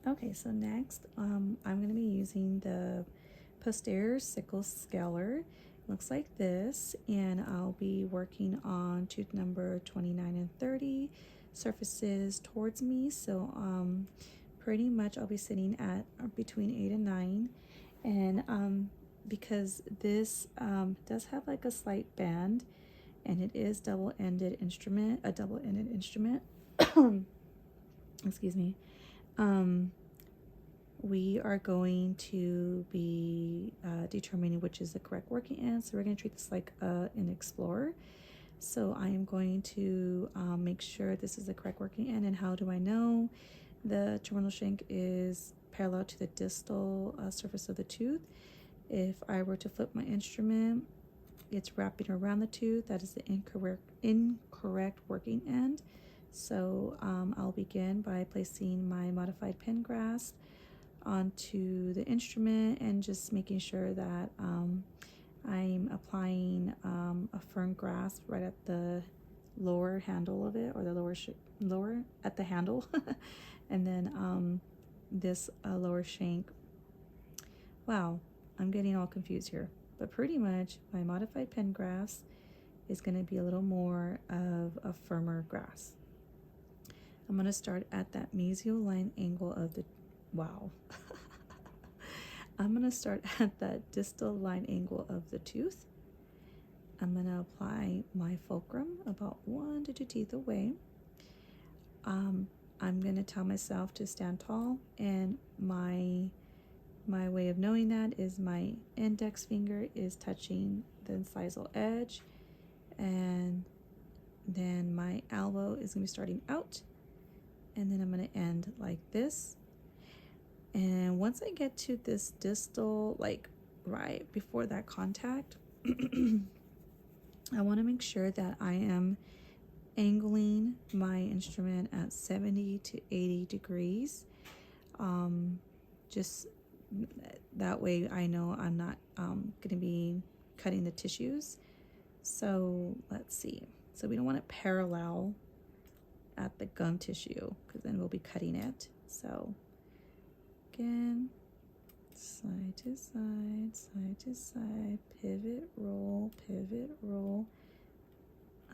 Okay, so next I'm going to be using the posterior sickle scaler. Looks like this, and I'll be working on tooth number 29 and 30 surfaces towards me. So pretty much I'll be sitting at between 8 and 9, and because this does have like a slight bend, and it is a double-ended instrument. Excuse me. We are going to be determining which is the correct working end. So we're going to treat this like an explorer. So I am going to make sure this is the correct working end. And how do I know? The terminal shank is parallel to the distal surface of the tooth. If I were to flip my instrument, it's wrapping around the tooth. That is the incorrect working end. So I'll begin by placing my modified pen grasp onto the instrument and just making sure that I'm applying a firm grasp right at the lower handle of it, or the lower at the handle. And then this lower shank. Wow, I'm getting all confused here, but pretty much my modified pen grasp is going to be a little more of a firmer grasp. I'm going to start at that mesial line angle of the I'm going to start at that distal line angle of the tooth. I'm going to apply my fulcrum about 1 to 2 teeth away. I'm going to tell myself to stand tall, and my way of knowing that is my index finger is touching the incisal edge, and then my elbow is going to be starting out, and then I'm going to end like this. And once I get to this distal, like right before that contact, I want to make sure that I am angling my instrument at 70 to 80 degrees. Just that way I know I'm not going to be cutting the tissues. So let's see. So we don't want it parallel at the gum tissue, because then we'll be cutting it. So again, side to side, side to side, pivot, roll,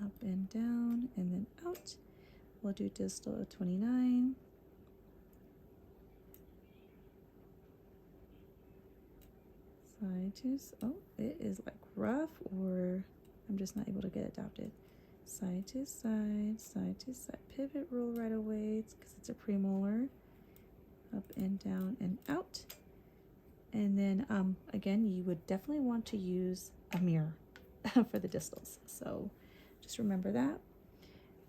up and down, and then out. We'll do distal of 29. Side to, oh, it is like rough, or I'm just not able to get it adapted. Side to side, side to side, pivot, roll right away, because it's a premolar. Up and down and out. And then again, you would definitely want to use a mirror for the distals, so just remember that.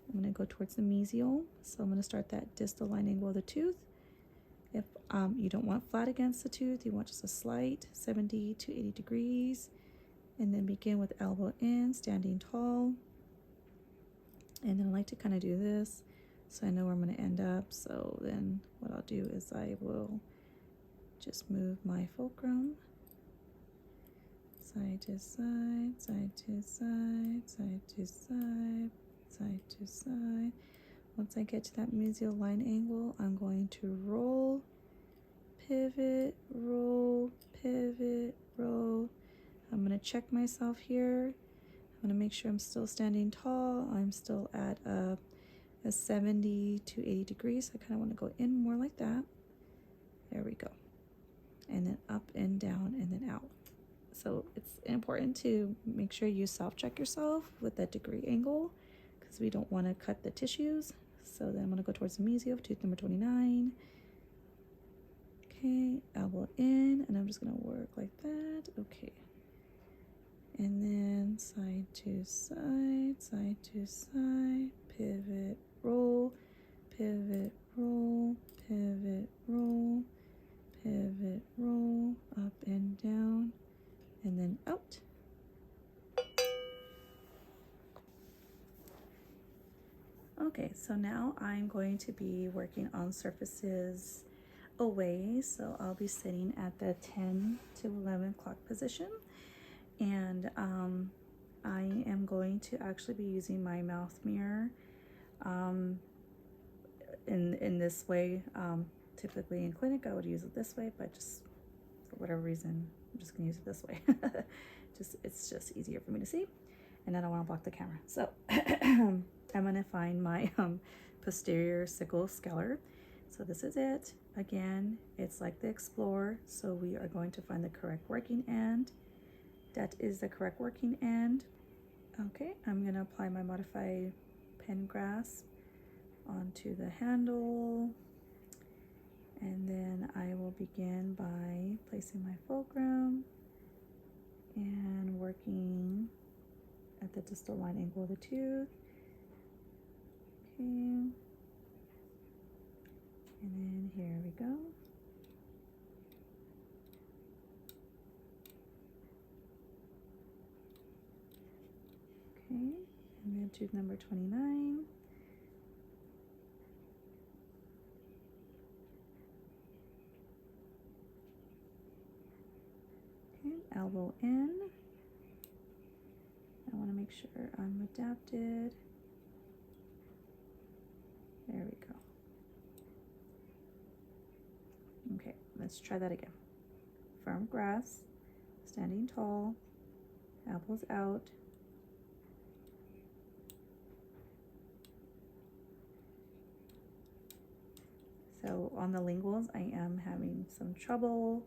I'm going to go towards the mesial, so I'm going to start that distal line angle of the tooth. If you don't want flat against the tooth, you want just a slight 70 to 80 degrees, and then begin with elbow in, standing tall. And then I like to kind of do this so I know where I'm going to end up. So then what I'll do is I will just move my fulcrum side to side, side to side, side to side, side to side. Once I get to that mesial line angle, I'm going to roll, pivot, roll, pivot, roll. I'm going to check myself here. I'm going to make sure I'm still standing tall. I'm still at a 70 to 80 degrees. I kind of want to go in more like that. There we go. And then up and down and then out. So it's important to make sure you self-check yourself with that degree angle, because we don't want to cut the tissues. So then I'm going to go towards the mesial of tooth number 29. Okay, elbow in, and I'm just going to work like that. Okay. And then side to side, side to side, pivot, roll, pivot, roll, pivot, roll, pivot, roll, up and down, and then out. Okay, so now I'm going to be working on surfaces away. So I'll be sitting at the 10 to 11 o'clock position. And I am going to actually be using my mouth mirror in this way typically in clinic I would use it this way, but just for whatever reason, I'm just gonna use it this way. It's just easier for me to see, and I don't want to block the camera. So I'm gonna find my posterior sickle scalar. So this is it. Again, it's like the Explorer. So we are going to find the correct working end. That is the correct working end. Okay, I'm gonna apply my modified pen grasp onto the handle, and then I will begin by placing my fulcrum and working at the distal line angle of the tooth. Okay, and then here we go. Okay, and then tooth number 29. Okay, elbow in. I want to make sure I'm adapted. There we go. Okay, let's try that again. Firm grasp, standing tall, elbows out. So on the linguals, I am having some trouble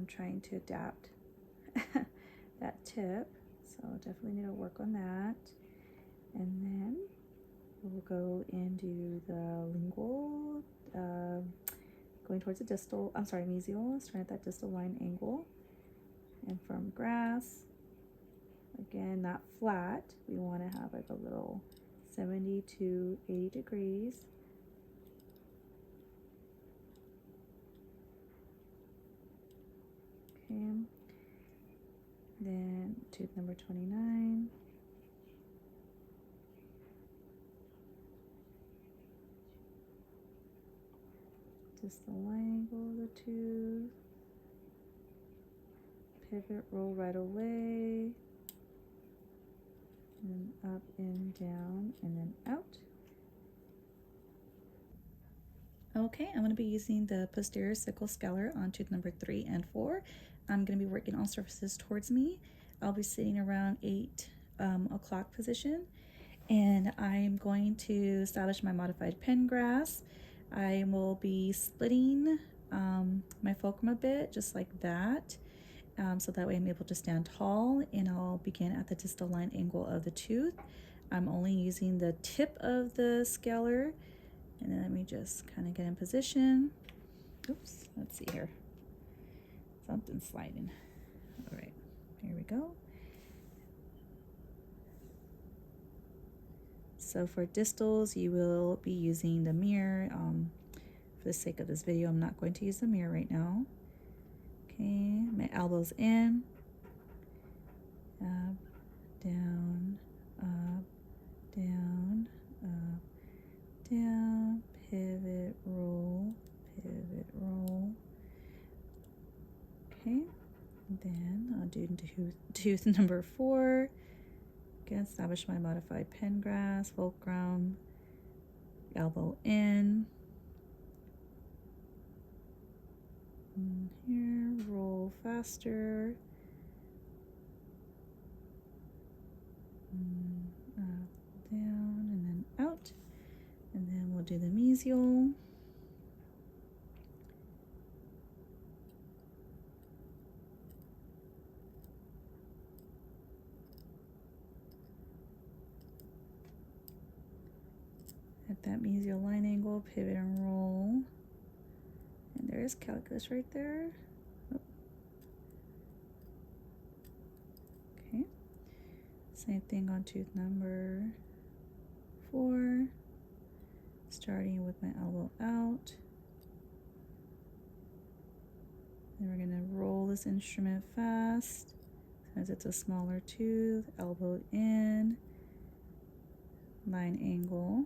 trying to adapt that tip. So definitely need to work on that. And then we'll go and do the lingual, going towards the distal, I'm sorry, mesial, starting at that distal line angle. And firm grasp. Again, not flat. We want to have like a little 70 to 80 degrees. Okay. Then tooth number 29. Distal angle of the tooth. Pivot, roll right away. And then up and down and then out. Okay, I'm going to be using the posterior sickle scalar on tooth number 3 and 4. I'm going to be working all surfaces towards me. I'll be sitting around 8 o'clock position, and I'm going to establish my modified pen grasp. I will be splitting my fulcrum a bit, just like that, so that way I'm able to stand tall, and I'll begin at the distal line angle of the tooth. I'm only using the tip of the scalar, and then let me just kind of get in position. Oops, let's see here. Something's sliding. All right, here we go. So for distals, you will be using the mirror. For the sake of this video, I'm not going to use the mirror right now. Okay, my elbows in, up, down, up, down, up, down, pivot, roll, pivot, roll. Okay, then I'll do tooth number 4. Again, establish my modified pen grasp, fulcrum, elbow in. And here, roll faster. And up, down, and then out. And then we'll do the mesial. At that mesial line angle, pivot and roll. And there is calculus right there. Oh. Okay. Same thing on tooth number 4. Starting with my elbow out. Then we're gonna roll this instrument fast. Since it's a smaller tooth, elbow in, line angle.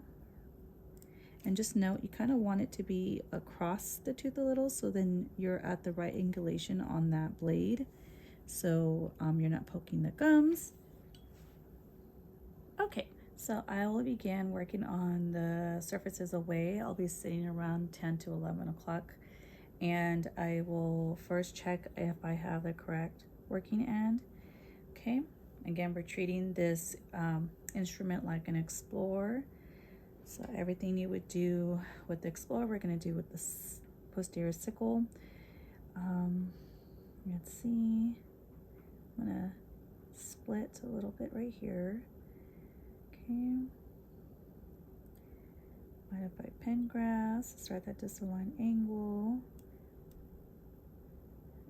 And just note, you kind of want it to be across the tooth a little, so then you're at the right angulation on that blade. So you're not poking the gums. Okay, So I will begin working on the surfaces away. I'll be sitting around 10 to 11 o'clock, and I will first check if I have the correct working end. Okay, again, we're treating this instrument like an explorer. So everything you would do with the explorer, we're going to do with the posterior sickle. Let's see, I'm going to split a little bit right here. Okay, modify pen grasp, start that distal line angle,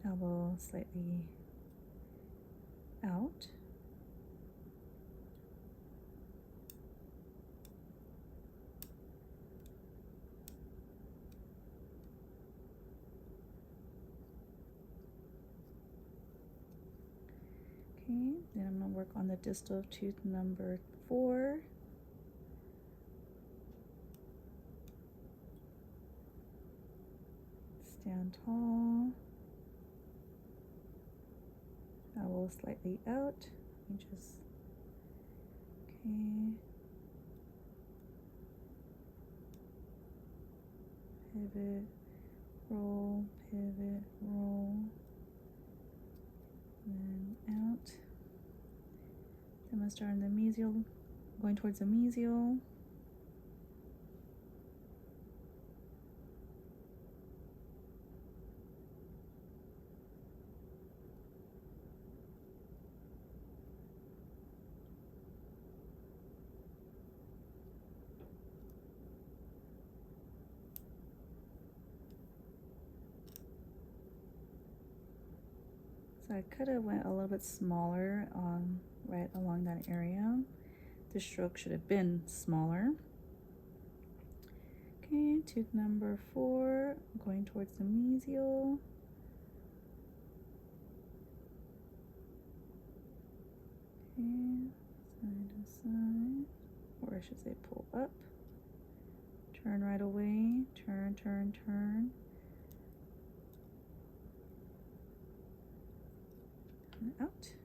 elbow slightly out. Okay, then I'm going to work on the distal tooth number 4. Stand tall. Elbow slightly out. Let me just, okay. Pivot, roll, pivot, roll. Then out. Then I'm going to start in the mesial, going towards the mesial. So I could have went a little bit smaller right along that area. The stroke should have been smaller. Okay, tooth number 4, going towards the mesial. Okay, side to side, or I should say pull up. Turn right away, turn, turn, turn. And out.